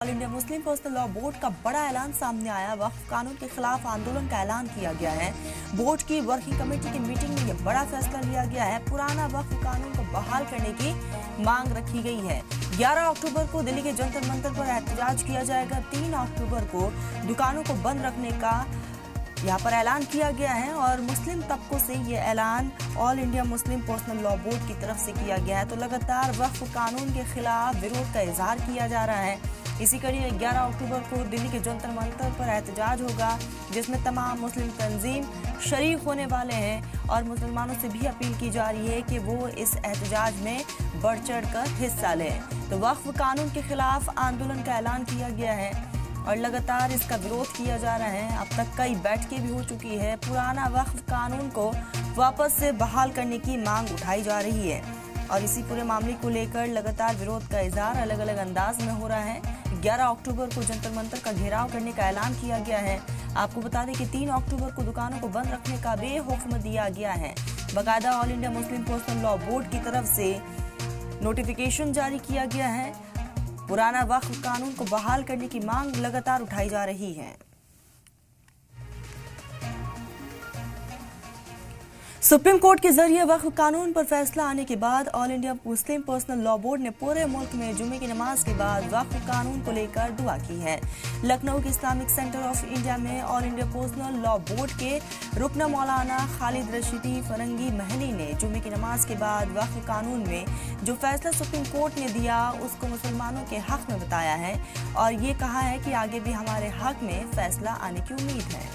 All India Muslim personal law board का बड़ा ऐलान सामने आया। वक्फ कानून के खिलाफ आंदोलन का ऐलान किया गया है। बोर्ड की वर्किंग कमेटी की मीटिंग में यह बड़ा फैसला लिया गया है। पुराना वक्फ कानून को बहाल करने की मांग रखी गई है। 11 अक्टूबर को दिल्ली के जंतर मंतर पर एहतजाज किया जाएगा। 3 अक्टूबर को दुकानों को बंद रखने का यहाँ पर ऐलान किया गया है और मुस्लिम तबकों से ये ऐलान all India Muslim personal law board की तरफ से किया गया है। तो लगातार वक्फ कानून के खिलाफ विरोध का इजहार किया जा रहा है। इसी कड़ी 11 अक्टूबर को दिल्ली के जंतर मंतर पर एहतजाज होगा, जिसमें तमाम मुस्लिम तंजीम शरीक होने वाले हैं और मुसलमानों से भी अपील की जा रही है कि वो इस एहतजाज में बढ़ चढ़ कर हिस्सा लें। तो वक्फ कानून के खिलाफ आंदोलन का ऐलान किया गया है और लगातार इसका विरोध किया जा रहा है। अब तक कई बैठकें भी हो चुकी है। पुराना वक्फ कानून को वापस से बहाल करने की मांग उठाई जा रही है और इसी पूरे मामले को लेकर लगातार विरोध का इजहार अलग अलग अंदाज में हो रहा है। 11 अक्टूबर को जंतर मंतर का घेराव करने का ऐलान किया गया है। आपको बता दें कि 3 अक्टूबर को दुकानों को बंद रखने का बेहुक्म दिया गया है। बाकायदा all India Muslim personal law board की तरफ से नोटिफिकेशन जारी किया गया है। पुराना वक्फ कानून को बहाल करने की मांग लगातार उठाई जा रही है। सुप्रीम कोर्ट के जरिए वक्फ कानून पर फैसला आने के बाद all India Muslim personal law board ने पूरे मुल्क में जुमे की नमाज के बाद वक्फ कानून को लेकर दुआ की है। लखनऊ के इस्लामिक सेंटर ऑफ इंडिया में all India personal law board के रुकन मौलाना खालिद रशीदी फरंगी महली ने जुमे की नमाज के बाद वक्फ कानून में जो फैसला सुप्रीम कोर्ट ने दिया उसको मुसलमानों के हक में बताया है और ये कहा है कि आगे भी हमारे हक में फैसला आने की उम्मीद है।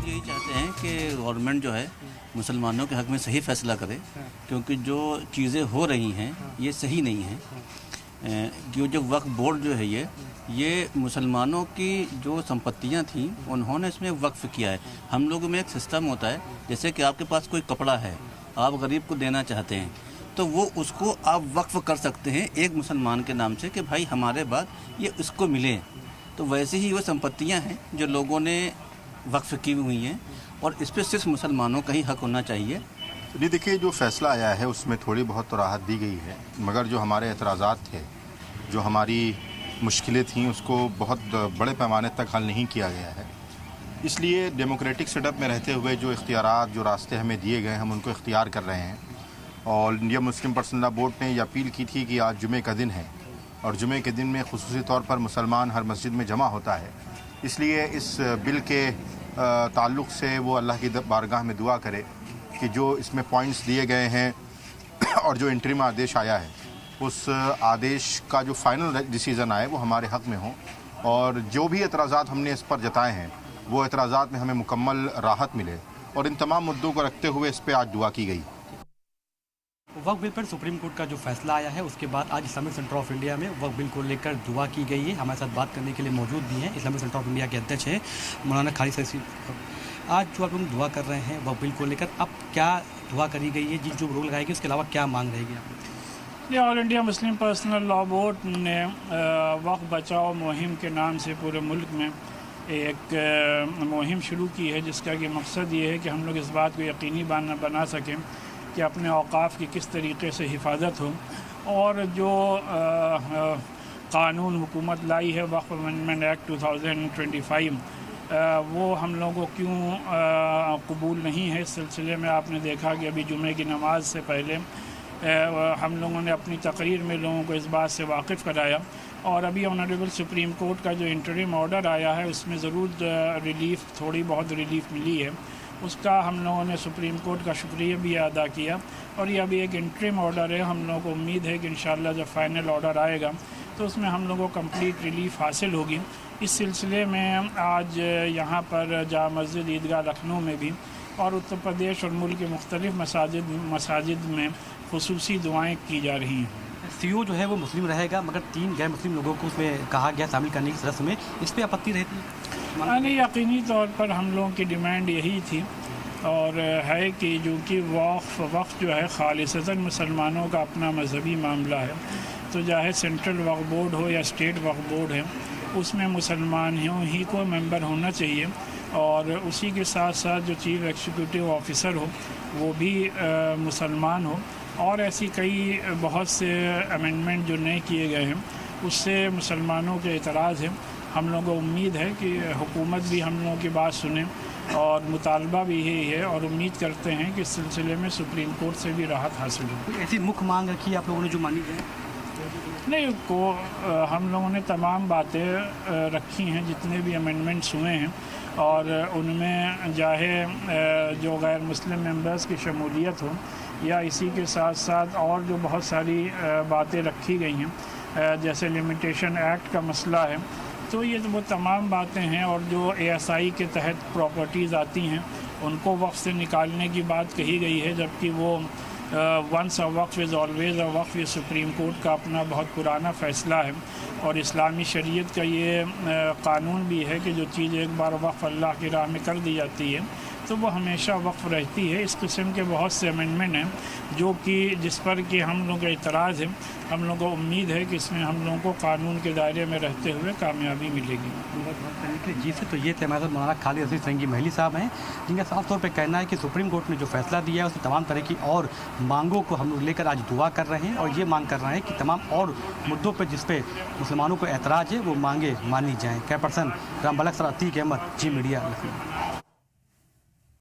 यही चाहते हैं कि गवर्नमेंट जो है मुसलमानों के हक में सही फैसला करे, क्योंकि जो चीज़ें हो रही हैं ये सही नहीं है। जो वक्फ बोर्ड जो है ये मुसलमानों की जो संपत्तियां थीं उन्होंने इसमें वक्फ किया है। हम लोगों में एक सिस्टम होता है, जैसे कि आपके पास कोई कपड़ा है, आप गरीब को देना चाहते हैं तो वो उसको आप वक्फ कर सकते हैं एक मुसलमान के नाम से कि भाई हमारे बाद ये उसको मिले। तो वैसे ही वो संपत्तियाँ हैं जो लोगों ने वक्फ की हुई हैं और इस पर सिर्फ मुसलमानों का ही हक होना चाहिए। जी देखिए, जो फैसला आया है उसमें थोड़ी बहुत तो राहत दी गई है, मगर जो हमारे एतराज़ात थे, जो हमारी मुश्किलें थीं, उसको बहुत बड़े पैमाने तक हल नहीं किया गया है। इसलिए डेमोक्रेटिक सेटअप में रहते हुए जो इख्तियारात, जो रास्ते हमें दिए गए हम उनको इख्तियार कर रहे हैं। और India Muslim personal law board ने यह अपील की थी कि आज जुमे का दिन है और जुमे के दिन में खुसूसी तौर पर मुसलमान हर मस्जिद में जमा होता है, इसलिए इस बिल के ताल्लुक़ से वो अल्लाह की बारगाह में दुआ करे कि जो इसमें पॉइंट्स दिए गए हैं और जो इंटरिम आदेश आया है उस आदेश का जो फाइनल डिसीज़न आए वो हमारे हक़ में हो और जो भी एतराज़ात हमने इस पर जताए हैं वो एतराज़ात में हमें मुकम्मल राहत मिले। और इन तमाम मुद्दों को रखते हुए इस पर आज दुआ की गई। वक्फ बिल पर सुप्रीम कोर्ट का जो फैसला आया है उसके बाद आज इस्लामिक सेंटर ऑफ इंडिया में वक्फ बिल को लेकर दुआ की गई है। हमारे साथ बात करने के लिए मौजूद भी हैं इस्लामिक सेंटर ऑफ इंडिया के अध्यक्ष हैं मौलाना खालिद रशीदी। आज जो आप लोग दुआ कर रहे हैं वक्फ बिल को लेकर, अब क्या दुआ करी गई है, जिन जो रोक लगाएगी उसके अलावा क्या मांग रहेगी आप? All India Muslim personal law board ने वक्फ बचाओ मुहिम के नाम से पूरे मुल्क में एक मुहिम शुरू की है, जिसका कि मकसद ये है कि हम लोग इस बात को यकीनी बना सकें कि अपने औक़ाफ़ की किस तरीके से हिफाजत हो और जो कानून हुकूमत लाई है वक्फ अमेंडमेंट एक्ट 2025 वो हम लोगों को क्यों कबूल नहीं है। इस सिलसिले में आपने देखा कि अभी जुमे की नमाज से पहले हम लोगों ने अपनी तकरीर में लोगों को इस बात से वाकिफ़ कराया और अभी ऑनरेबल सुप्रीम कोर्ट का जो इंटरिम ऑर्डर आया है उसमें ज़रूर रिलीफ़, थोड़ी बहुत रिलीफ़ मिली है। उसका हम लोगों ने सुप्रीम कोर्ट का शुक्रिया भी अदा किया और ये अभी एक इंटरिम ऑर्डर है। हम लोगों को उम्मीद है कि इंशाअल्लाह जब फाइनल ऑर्डर आएगा तो उसमें हम लोगों को कंप्लीट रिलीफ हासिल होगी। इस सिलसिले में आज यहाँ पर जामा मस्जिद ईदगाह लखनऊ में भी और उत्तर प्रदेश और मुल्क के मुख्तलिफ़ मसाजिद में खुसूसी दुआएँ की जा रही हैं। CEO जो है वो मुस्लिम रहेगा, मगर 3 गैर मुस्लिम लोगों को उसमें कहा गया शामिल करने की सदस्य में, इस पर आपत्ति रहती है? नहीं, यकीनी तौर पर हम लोगों की डिमांड यही थी और है कि जो कि वक्फ जो है खालिसतन मुसलमानों का अपना मजहबी मामला है, तो चाहे सेंट्रल वक्फ बोर्ड हो या स्टेट वक्फ बोर्ड है, उसमें मुसलमान ही को मेंबर होना चाहिए और उसी के साथ साथ जो चीफ एग्जीक्यूटिव ऑफिसर हो वो भी मुसलमान हो। और ऐसी कई बहुत से अमेंडमेंट जो नए किए गए हैं उससे मुसलमानों के एतराज़ है। हम लोगों को उम्मीद है कि हुकूमत भी हम लोगों की बात सुने और मुतालबा भी यही है और उम्मीद करते हैं कि इस सिलसिले में सुप्रीम कोर्ट से भी राहत हासिल हो। ऐसी मुख्य मांग रखी आप लोगों ने जो मानी है? नहीं को हम लोगों ने तमाम बातें रखी हैं जितने भी अमेंडमेंट्स हुए हैं और उनमें चाहे जो गैर मुस्लिम मेंबर्स की शमूलियत हो या इसी के साथ साथ और जो बहुत सारी बातें रखी गई हैं जैसे लिमिटेशन एक्ट का मसला है, तो ये तो वो तमाम बातें हैं। और जो ASI के तहत प्रॉपर्टीज़ आती हैं उनको वक्फ से निकालने की बात कही गई है, जबकि वो once a waqf is always a waqf, ये सुप्रीम कोर्ट का अपना बहुत पुराना फ़ैसला है और इस्लामी शरीयत का ये कानून भी है कि जो चीज़ एक बार वक्फ अल्लाह की राह में कर दी जाती है तो वो हमेशा वक्फ रहती है। इस किस्म के बहुत से अमेंडमेंट हैं जो कि जिस पर कि हम लोगों का इतराज़ है। हम लोगों को उम्मीद है कि इसमें हम लोगों को कानून के दायरे में रहते हुए कामयाबी मिलेगी। जी से तो ये थे हमारे साथ मौलाना खालिद अजीज़ संगी महली साहब हैं, जिनका साफ तौर पे कहना है कि सुप्रीम कोर्ट ने जो फैसला दिया है उसमें तमाम तरह की और मांगों को हम लोग लेकर आज दुआ कर रहे हैं और ये मांग कर रहे हैं कि तमाम और मुद्दों पर जिस पे मुसलमानों को एतराज़ है वो मांगे मानी जाएँ। कैमरा पर्सन राम बलक सर, अतीक अहमद, जी मीडिया, लखनऊ।